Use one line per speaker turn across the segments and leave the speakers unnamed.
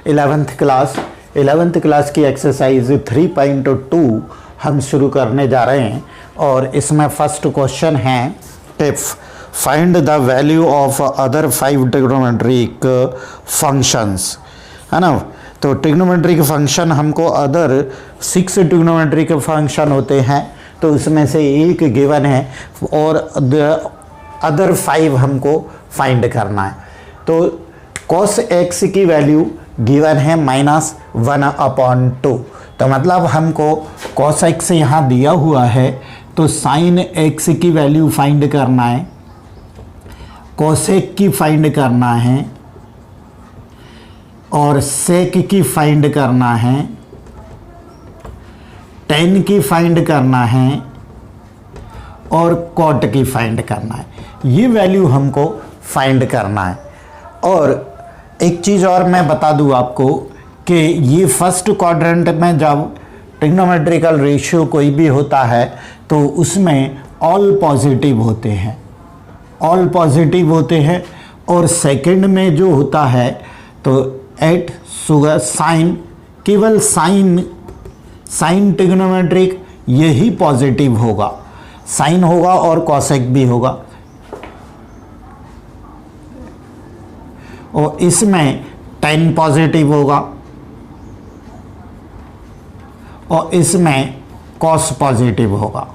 11th class की exercise 3.2 हम शुरू करने जा रहे हैं और इसमें फर्स्ट क्वेश्चन है if find the value of other 5 trigonometric functions, है ना। तो ट्रिग्नोमेट्रिक फंक्शन हमको अदर 6 ट्रिग्नोमेट्रिक फंक्शन होते हैं, तो उसमें से एक गिवन है और अदर 5 हमको फाइंड करना है। तो cos x की वैल्यू गिवन है -1/2, तो मतलब हमको cos x यहाँ दिया हुआ है, तो sin x की वैल्यू फाइंड करना है, cosec की फाइंड करना है और sec की फाइंड करना है, tan की फाइंड करना है और cot की फाइंड करना है। ये वैल्यू हमको फाइंड करना है। और एक चीज़ और मैं बता दूं आपको कि ये फर्स्ट क्वाड्रेंट में जब ट्रिग्नोमेट्रिकल रेशियो कोई भी होता है तो उसमें ऑल पॉजिटिव होते हैं, और सेकंड में जो होता है तो एट सुगर साइन, केवल साइन ट्रिग्नोमेट्रिक यही पॉजिटिव होगा, साइन होगा और कॉसेक भी होगा। और इसमें tan पॉजिटिव होगा और इसमें cos पॉजिटिव होगा।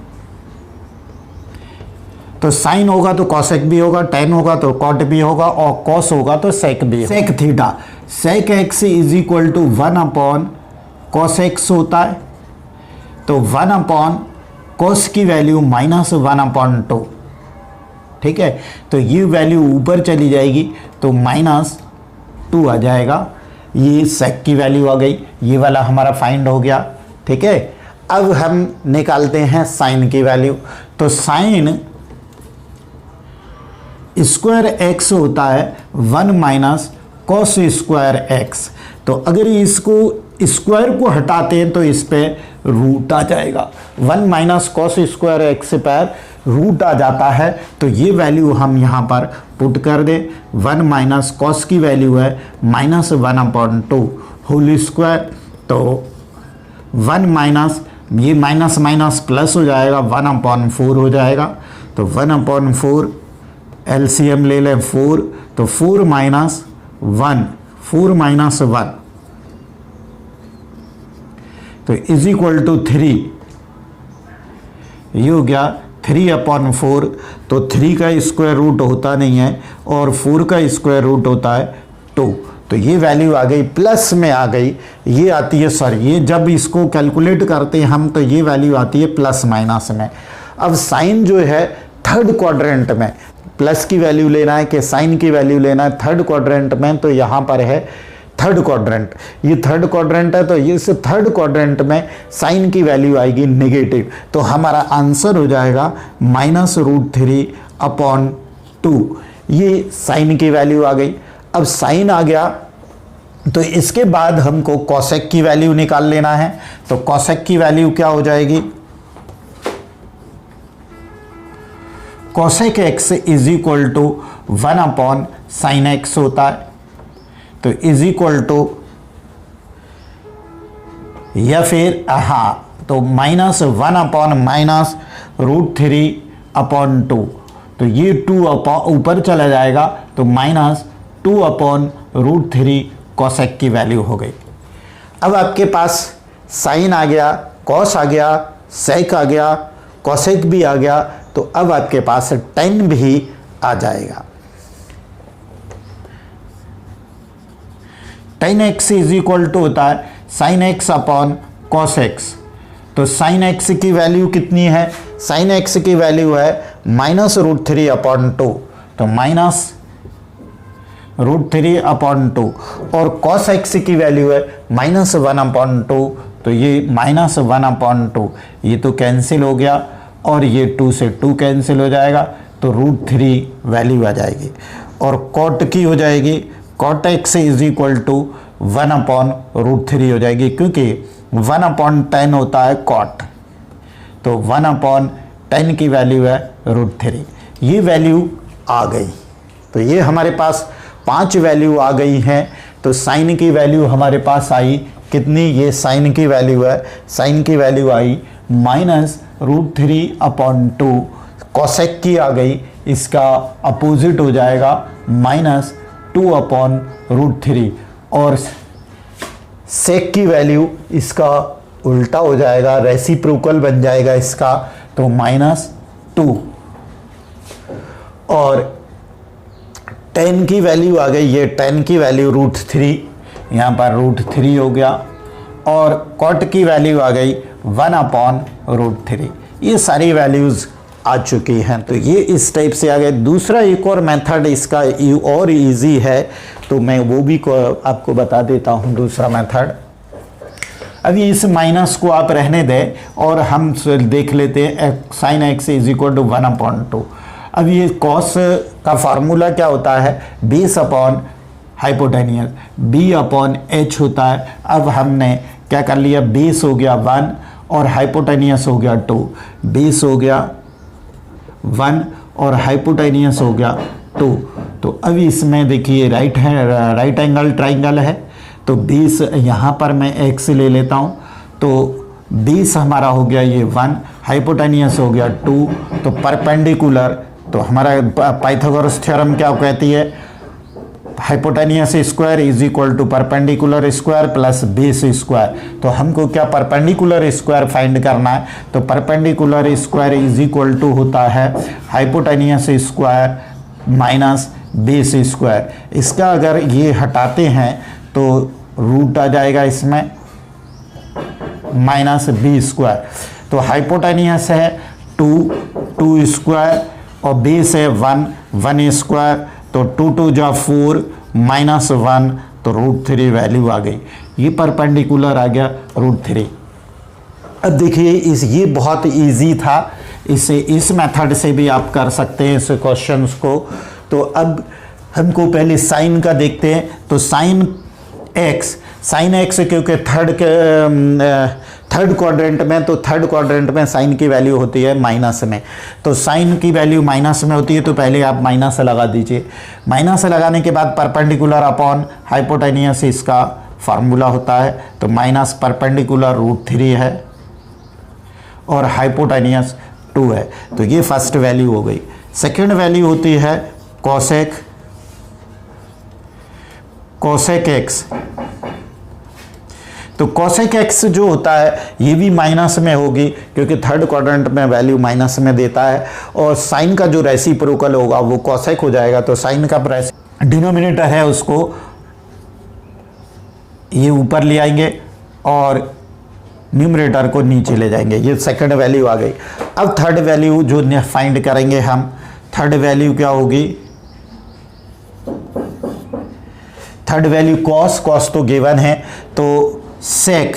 तो साइन होगा तो कॉसेक भी होगा, tan होगा तो कॉट भी होगा और cos होगा तो सेक भी होगा। Sec theta, sec x is equal to 1/cos x होता है, तो 1/cos की वैल्यू -1/2, ठीक है। तो ये वैल्यू ऊपर चली जाएगी तो -2 आ जाएगा। ये सेक की वैल्यू आ गई, ये वाला हमारा फाइंड हो गया, ठीक है। अब हम निकालते हैं साइन की वैल्यू। तो साइन स्क्वायर एक्स होता है 1 - cos स्क्वायर एक्स। तो अगर इसको स्क्वायर को हटाते हैं तो इस पे रूट आ जाएगा, 1 - cos स्क्वायर एक्स पर रूट आ जाता है। तो ये वैल्यू हम यहाँ पर पुट कर दें, 1 - cos की वैल्यू है -1/2 होल स्क्वायर, तो 1 ये माइनस माइनस प्लस हो जाएगा, 1/4 हो जाएगा। तो 1/4 एलसीएम ले लें 4, तो 4 - 1 तो इज इक्वल टू 3, ये हो गया 3/4। तो 3 का स्क्वायर रूट होता नहीं है और 4 का स्क्वायर रूट होता है 2। तो ये वैल्यू आ गई, प्लस में आ गई, ये आती है, सॉरी ये जब इसको कैलकुलेट करते हैं हम तो ये वैल्यू आती है प्लस माइनस में। अब साइन जो है थर्ड क्वाड्रेंट में, प्लस की वैल्यू लेना है कि साइन की वैल्यू लेना है थर्ड क्वाड्रेंट में, तो यहाँ पर है थर्ड क्वाड्रेंट, ये थर्ड क्वाड्रेंट है, तो इस थर्ड क्वाड्रेंट में साइन की वैल्यू आएगी नेगेटिव। तो हमारा आंसर हो जाएगा -√3/2। ये साइन की वैल्यू आ गई। अब साइन आ गया तो इसके बाद हमको कॉसेक की वैल्यू निकाल लेना है। तो कॉसेक की वैल्यू क्या हो जाएगी, cosec x is equal to 1/sin x होता है। तो इज इक्वल टू, या फिर तो -1/√3/2, तो ये 2 ऊपर चला जाएगा, तो -2/√3 कॉसेक की वैल्यू हो गई। अब आपके पास साइन आ गया, कॉस आ गया, सेक आ गया, कॉसेक भी आ गया, तो अब आपके पास tan भी आ जाएगा। tan x is equal to होता है sin x/cos x। तो sin x की वैल्यू कितनी है, sin x की वैल्यू है -√3/2, तो -√3/2 और cos x की वैल्यू है -1/2, तो ये -1/2, ये तो कैंसिल हो गया और ये 2 से 2 कैंसिल हो जाएगा, तो √3 वैल्यू आ जाएगी। और cot की हो जाएगी, cot x is equal to 1/√3 हो जाएगी, क्योंकि 1/10 होता है cot, तो 1/10 की वैल्यू है √3। ये वैल्यू आ गई। तो ये हमारे पास 5 वैल्यू आ गई हैं तो साइन की वैल्यू हमारे पास आई कितनी, ये साइन की वैल्यू है, साइन की वैल्यू आई -√3/2। कोसेक की आ गई, इसका अपोजिट हो जाएगा -2/√3 और सेक की वैल्यू इसका उल्टा हो जाएगा, रेसिप्रोकल बन जाएगा इसका, तो -2 और tan की वैल्यू आ गई, ये tan की वैल्यू √3, यहाँ पर √3 हो गया और cot की वैल्यू आ गई 1/√3। ये सारी वैल्यूज़ आ चुकी हैं, तो ये इस टाइप से आ गए। दूसरा एक और मेथड इसका और इजी है, तो मैं वो भी आपको बता देता हूँ दूसरा मेथड। अभी इस माइनस को आप रहने दें और हम देख लेते हैं sin x = 1/2। अब ये कॉस का फार्मूला क्या होता है, बेस अपॉन हाइपोटेनियस, b/h होता है। अब हमने क्या कर लिया, बेस हो गया 1 और हाइपोटेनियस हो गया 2, बेस हो गया 1 और हाइपोटेनियस हो गया 2। तो अब इसमें देखिए राइट एंगल ट्राइंगल है, तो बेस यहाँ पर मैं x ले लेता हूँ, तो बेस हमारा हो गया ये 1, हाइपोटेनियस हो गया 2, तो परपेंडिकुलर, तो हमारा पाइथागोरस थ्योरम क्या कहती है, hypotenuse square is equal to perpendicular square plus base square. तो हमको क्या परपेंडिकुलर स्क्वायर फाइंड करना है, तो perpendicular square is equal to होता है hypotenuse square minus base square. इसका अगर ये हटाते हैं तो रूट आ जाएगा इसमें -b²। तो हाइपोटेनियस है 2 स्क्वायर और बेस है 1 स्क्वायर, तो 2 जा 4 -1, तो √3 वैल्यू आ गई। ये परपेंडिकुलर आ गया √3। अब देखिए ये बहुत इजी था, इस मेथड से भी आप कर सकते हैं इस क्वेश्चंस को। तो अब हमको पहले साइन का देखते हैं। तो साइन एक्स क्योंकि थर्ड क्वाड्रेंट में, तो थर्ड क्वाड्रेंट में साइन की वैल्यू होती है माइनस में, तो साइन की वैल्यू माइनस में होती है, तो पहले आप माइनस लगा दीजिए। माइनस लगाने के बाद परपेंडिकुलर अपॉन हाइपोटेनियस इसका फार्मूला होता है, तो माइनस परपेंडिकुलर √3 है और हाइपोटेनियस 2 है। तो ये फर्स्ट वैल्यू हो गई। सेकेंड वैल्यू होती है कोसेक एक्स। तो कोसेक एक्स जो होता है ये भी माइनस में होगी, क्योंकि थर्ड क्वाड्रेंट में वैल्यू माइनस में देता है, और साइन का जो रेसिप्रोकल होगा वो कोसेक हो जाएगा। तो साइन का डिनोमिनेटर है उसको ये ऊपर ले आएंगे और न्यूमरेटर को नीचे ले जाएंगे। ये सेकंड वैल्यू आ गई। अब थर्ड वैल्यू जो फाइंड करेंगे हम, थर्ड वैल्यू क्या होगी, थर्ड वैल्यू कॉस तो गिवन है, तो sec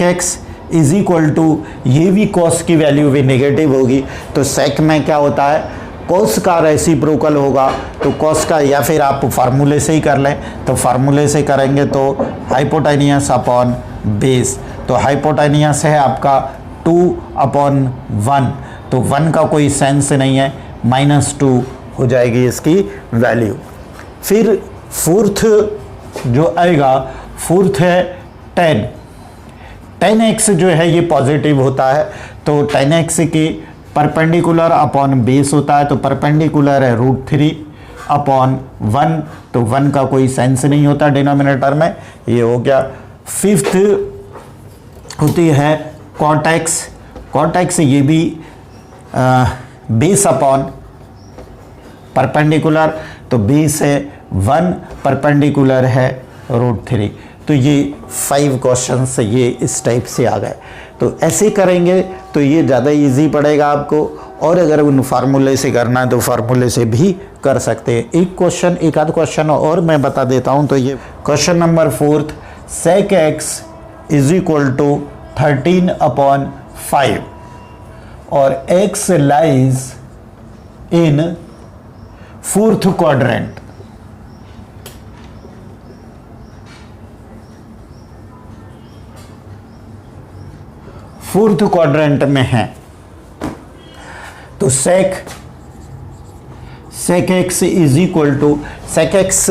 x is equal to, ये भी कॉस की वैल्यू भी नेगेटिव होगी, तो सेक में क्या होता है, कॉस का रेसिप्रोकल होगा, तो कॉस का, या फिर आप फार्मूले से ही कर लें, तो फार्मूले से करेंगे तो हाइपोटेनियस अपॉन बेस, तो हाइपोटेनियस है आपका 2/1, तो 1 का कोई सेंस नहीं है, -2 हो जाएगी इसकी वैल्यू। फिर फोर्थ जो आएगा, फोर्थ है tan x जो है ये पॉजिटिव होता है, तो tan x की परपेंडिकुलर अपॉन बेस होता है, तो परपेंडिकुलर है √3/1, तो 1 का कोई सेंस नहीं होता डिनोमिनेटर में, ये हो गया। फिफ्थ होती है cot x, ये भी बेस अपॉन परपेंडिकुलर, तो बेस है 1, परपेंडिकुलर है √3। तो ये 5 क्वेश्चंस ये इस टाइप से आ गए। तो ऐसे करेंगे तो ये ज़्यादा इजी पड़ेगा आपको, और अगर उन फार्मूले से करना है तो फार्मूले से भी कर सकते हैं। एक आध क्वेश्चन और मैं बता देता हूँ। तो ये question number 4, sec x is equal to 13/5 और x lies in fourth quadrant. Fourth quadrant में है, तो sec x is equal to, sec x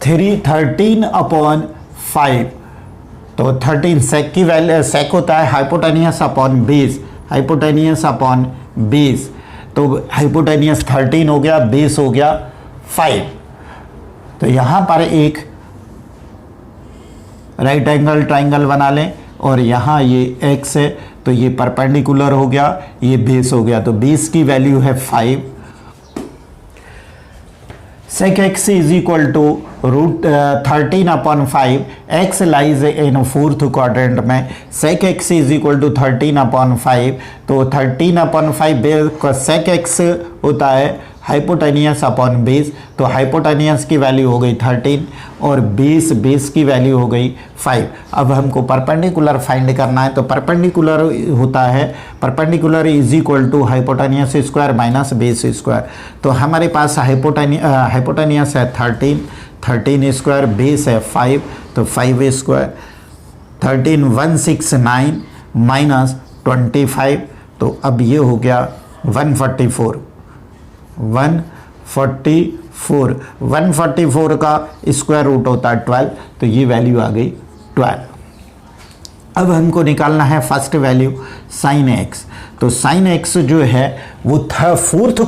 13/5, तो 13 सेक की वैल्यू, सेक होता है hypotenuse upon base, hypotenuse upon base, तो हाइपोटेनियस 13 हो गया, बेस हो गया 5। तो यहाँ पर एक राइट एंगल ट्राइंगल बना लें और यहाँ ये x है तो ये परपेंडिकुलर हो गया, ये बेस हो गया, तो बेस की वैल्यू है 5। sec x is equal to √13/5, x lies in fourth quadrant में, sec x is equal to 13/5, तो 13/5 sec x होता है हाइपोटेनियस अपॉन बेस, तो हाइपोटेनियस की वैल्यू हो गई 13 और बेस की वैल्यू हो गई 5। अब हमको परपेंडिकुलर फाइंड करना है, तो परपेंडिकुलर होता है, perpendicular is equal to hypotenuse square minus base square, तो हमारे पास हाइपोटेनियस है 13 स्क्वायर, बेस है 5, तो 5 स्क्वायर, 16169 माइनस 25, तो अब ये हो गया 144 का स्क्वायर रूट होता है 12, तो ये वैल्यू आ गई 12। अब हमको निकालना है फर्स्ट वैल्यू साइन एक्स, तो साइन एक्स जो है वो था फोर्थ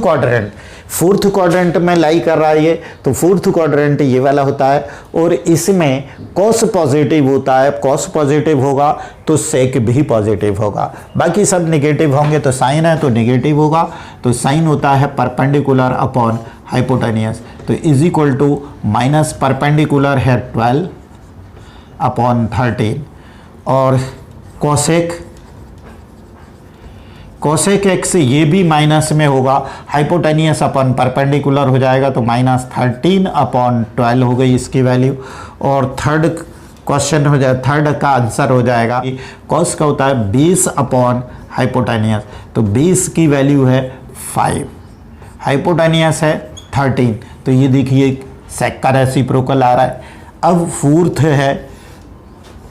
क्वाड्रेंट में लाई कर रहा है ये, तो फोर्थ क्वाड्रेंट ये वाला होता है और इसमें कॉस पॉजिटिव होता है, कॉस पॉजिटिव होगा तो सेक भी पॉजिटिव होगा, बाकी सब नेगेटिव होंगे, तो साइन है तो नेगेटिव होगा, तो साइन होता है परपेंडिकुलर अपॉन हाइपोटेनियस, तो is equal to minus perpendicular है 12/13 और कोसेक एक्स ये भी माइनस में होगा, हाइपोटेनियस अपॉन परपेंडिकुलर हो जाएगा, तो -13/12 हो गई इसकी वैल्यू। और थर्ड क्वेश्चन हो जाए, थर्ड का आंसर हो जाएगा कॉस का होता है बेस अपॉन हाइपोटेनियस, तो बेस की वैल्यू है 5, हाइपोटेनियस है 13, तो ये देखिए सेक का रेसिप्रोकल आ रहा है। अब फोर्थ है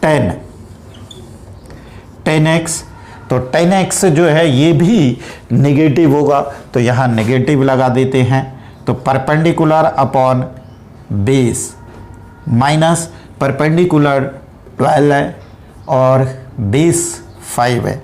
10x, तो 10x जो है ये भी नेगेटिव होगा, तो यहाँ नेगेटिव लगा देते हैं, तो perpendicular upon base minus perpendicular 12 है और बेस 5 है।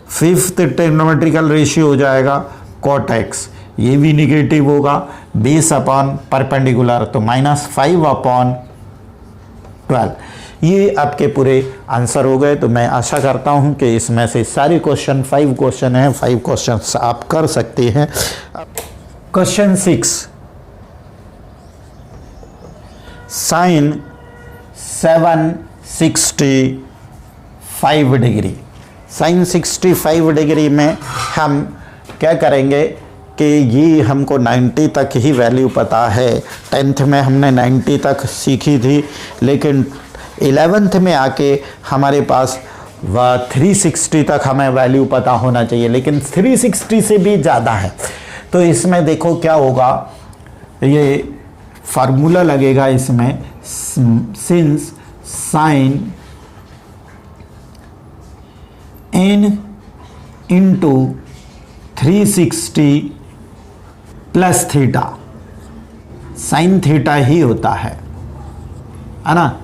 फिफ्थ ट्रिग्नोमेट्रिकल रेशियो हो जाएगा cot x, ये भी निगेटिव होगा, बेस अपॉन परपेंडिकुलर, तो -5/12। ये आपके पूरे आंसर हो गए। तो मैं आशा करता हूं कि इसमें से सारे क्वेश्चन 5 क्वेश्चन हैं, 5 क्वेश्चन आप कर सकते हैं। Question 6, sine 765 degree, sine 65 degree में हम क्या करेंगे कि ये हमको 90 तक ही वैल्यू पता है, 10th में हमने 90 तक सीखी थी, लेकिन 11th में आके हमारे पास 360 तक हमें वैल्यू पता होना चाहिए, लेकिन 360 से भी ज़्यादा है। तो इसमें देखो क्या होगा, ये फार्मूला लगेगा इसमें, since sine n into 360 plus theta, sine theta ही होता है ना।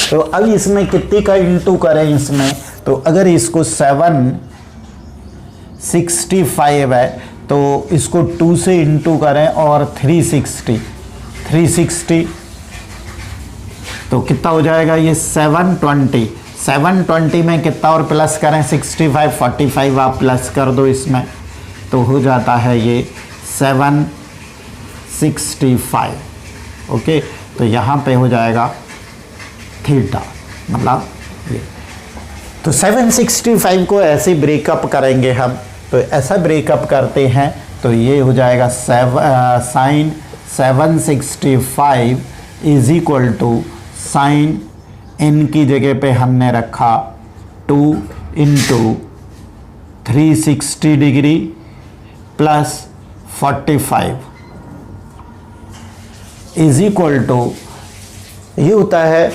तो अब इसमें कितने का इंटू करें इसमें, तो अगर इसको 765 है तो इसको 2 से इंटू करें और 360 तो कितना हो जाएगा ये 720 में कितना और प्लस करें 65, 45 आप प्लस कर दो इसमें, तो हो जाता है ये 765। ओके, तो यहाँ पे हो जाएगा थीटा, मतलब ये, तो 765 को ऐसे ब्रेकअप करेंगे हम, तो ऐसा ब्रेकअप करते हैं तो ये हो जाएगा sine 765 is equal to sine n की जगह पे हमने रखा 2 into 360 degree plus 45 is equal to, ये होता है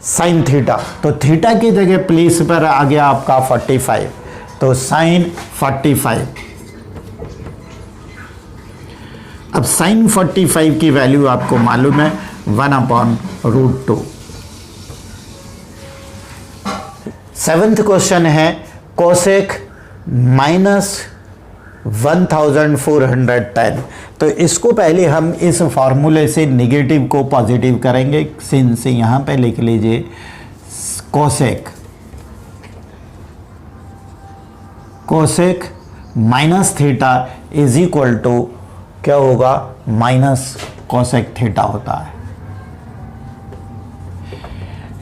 साइन थीटा, तो थीटा की जगह प्लेस पर आ गया आपका 45, तो साइन 45। अब साइन 45 की वैल्यू आपको मालूम है 1/√2। 7th क्वेश्चन है कोसेक -1410। तो इसको पहले हम इस फॉर्मूले से नेगेटिव को पॉजिटिव करेंगे। सिंस यहाँ पे लिख लीजिए cosec minus theta is equal to क्या होगा, माइनस कोसेक थीटा होता है।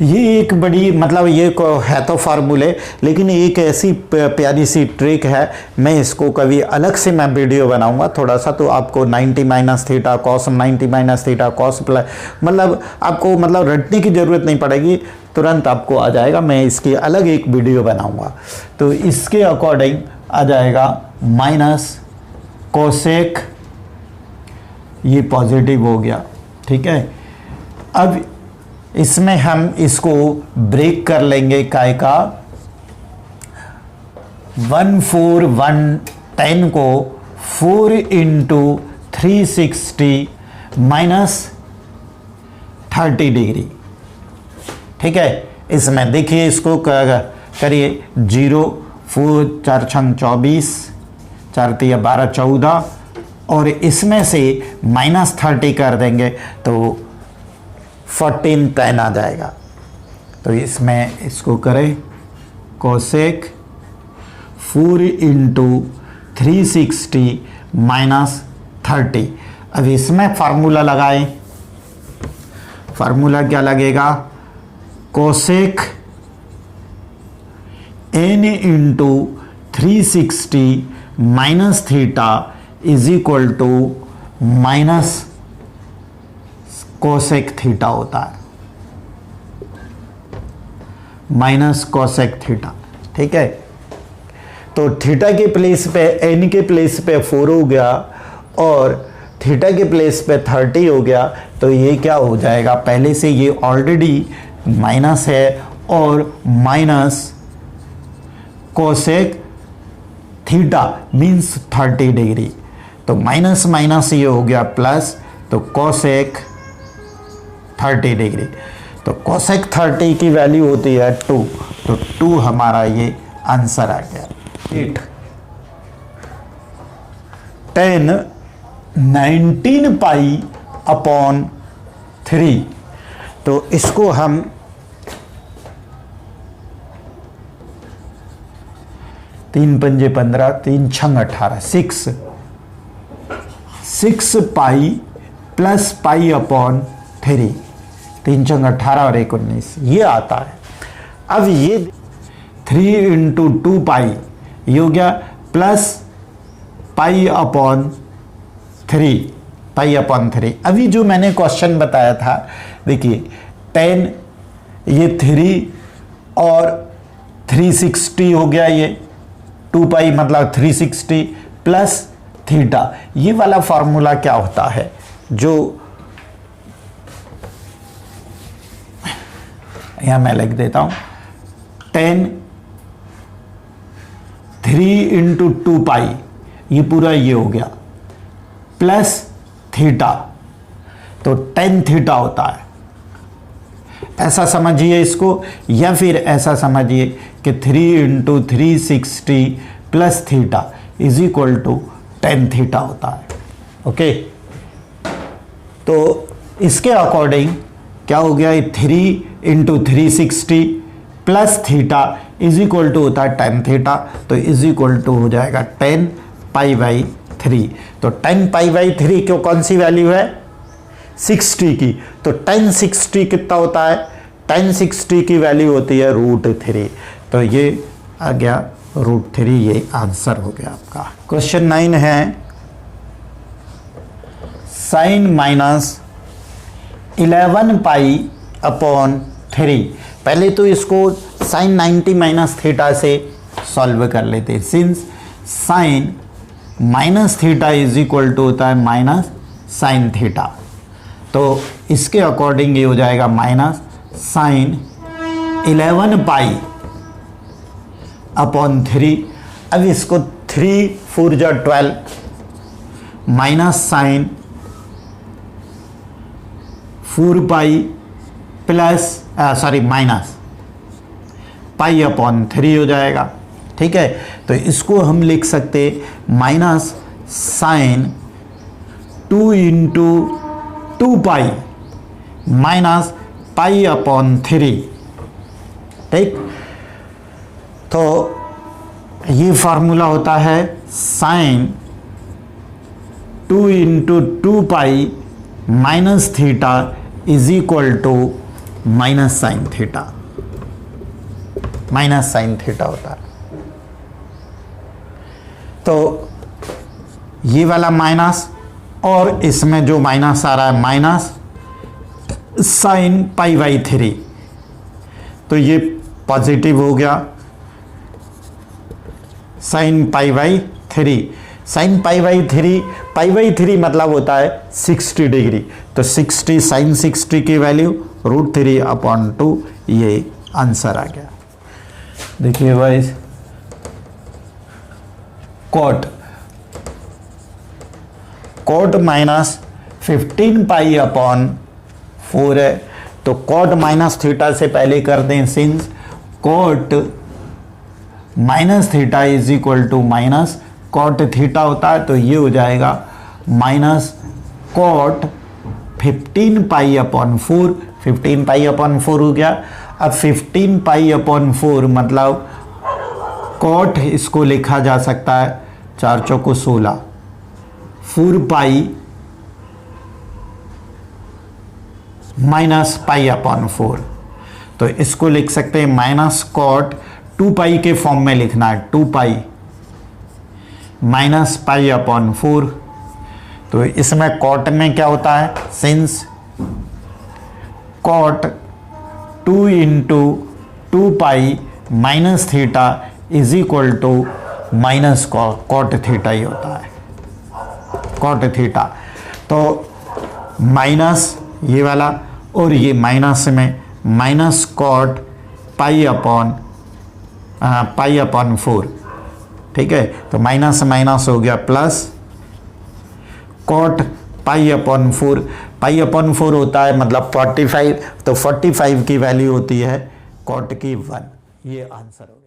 ये एक बड़ी मतलब ये है तो फार्मूले, लेकिन एक ऐसी प्यारी सी ट्रिक है, मैं इसको कभी अलग से मैं वीडियो बनाऊंगा थोड़ा सा, तो आपको 90 minus theta cos 90 minus theta cos plus मतलब आपको मतलब रटने की ज़रूरत नहीं पड़ेगी, तुरंत आपको आ जाएगा। मैं इसकी अलग एक वीडियो बनाऊंगा। तो इसके अकॉर्डिंग आ जाएगा माइनस कोसेक, ये पॉजिटिव हो गया, ठीक है। अब इसमें हम इसको ब्रेक कर लेंगे, काय का 14110 को 4 इंटू 360 माइनस 30 डिग्री, ठीक है। इसमें देखिए इसको करिए 0 4 4 6 24 4 3 12 14 और इसमें से -30 कर देंगे तो 1410 आ जाएगा। तो इसमें इसको करें कोसेक 4 इंटू 360 माइनस 30। अब इसमें फार्मूला लगाएं, फार्मूला क्या लगेगा, cosec n into 360 minus theta is equal to minus cosec theta होता है, माइनस कोसेक थीटा, ठीक है। तो थीटा के प्लेस पे n के प्लेस पे 4 हो गया और थीटा के प्लेस पे 30 हो गया, तो ये क्या हो जाएगा, पहले से ये ऑलरेडी माइनस है और minus cosec theta means 30 degree, तो माइनस माइनस ये हो गया प्लस, तो कोसेक 30 डिग्री। तो कोसेक 30 की वैल्यू होती है 2, तो 2 हमारा ये आंसर आ गया। 8 10 19 पाई अपॉन 3, तो इसको हम तीन पंजे 15 3 छंग 18 6 पाई प्लस पाई अपॉन 3, 3 छंग 18 और 1 19 ये आता है। अब ये 3 इंटू 2 पाई ये हो गया प्लस पाई अपॉन 3, पाई अपॉन 3। अभी जो मैंने क्वेश्चन बताया था, देखिए 10 ये 3 और 360 हो गया, ये 2 पाई मतलब 360 प्लस थीटा, ये वाला फॉर्मूला क्या होता है, जो यहां मैं लिख देता हूं 10 3 इंटू 2 पाई ये पूरा ये हो गया प्लस थीटा, तो 10 थीटा होता है, ऐसा समझिए इसको, या फिर ऐसा समझिए कि 3 into 360 plus theta is equal to 10 theta होता है, ओके। तो इसके अकॉर्डिंग क्या हो गया, 3 into 360 plus theta is equal to होता है 10 थीटा, तो इज इक्वल टू हो जाएगा 10 पाई बाई 3। तो 10 पाई बाई 3 क्यों, कौन सी वैल्यू है, 60 की, तो 10 60 कितना होता है, 10 60 की वैल्यू होती है √3, तो ये आ गया √3, ये आंसर हो गया आपका। क्वेश्चन 9 है साइन माइनस 11 पाई अपॉन 3। पहले तो इसको साइन 90 माइनस थीटा से सॉल्व कर लेते हैं, since sine minus theta is equal to होता है माइनस साइन थीटा, तो इसके अकॉर्डिंग ये हो जाएगा माइनस साइन 11 पाई अपॉन 3। अब इसको 3 4 जा 12 minus sine 4 pi plus minus pi upon 3 हो जाएगा। ठीक है, तो इसको हम लिख सकते minus sine 2 into 2 pi minus pi upon 3। ठीक, तो ये फार्मूला होता है sine 2 into 2 pi minus theta is equal to minus sine theta. Minus sine theta होता है। तो ये वाला माइनस और इसमें जो माइनस आ रहा है माइनस साइन पाई बाई 3, तो ये पॉजिटिव हो गया sine pi by 3। Sine pi by 3 मतलब होता है 60 डिग्री। तो 60 साइन 60 की वैल्यू √3 अपॉन 2, ये आंसर आ गया। देखिए वाइज कॉट माइनस 15 पाई अपॉन 4 है, तो कॉट माइनस थीटा से पहले कर दें, since cot minus theta is equal to minus cot theta होता है, तो ये हो जाएगा minus cot 15 pi upon 4। 15 pi upon 4 हो गया। अब 15 पाई अपॉन 4 मतलब कॉट इसको लिखा जा सकता है 4 चौको 16, 4 पाई माइनस पाई अपॉन 4, तो इसको लिख सकते हैं माइनस कॉट 2 पाई के फॉर्म में लिखना है, 2 पाई माइनस पाई अपॉन 4। तो इसमें कॉट में क्या होता है, since cot 2 into 2 pi minus theta is equal to minus cot theta ही होता है, कॉट थीटा। तो माइनस ये वाला और ये माइनस में माइनस कॉट पाई अपॉन 4। ठीक है, तो माइनस माइनस हो गया plus cot pi upon 4। Pi upon 4 होता है मतलब 45, तो 45 की वैल्यू होती है कॉट की 1। ये आंसर हो गया।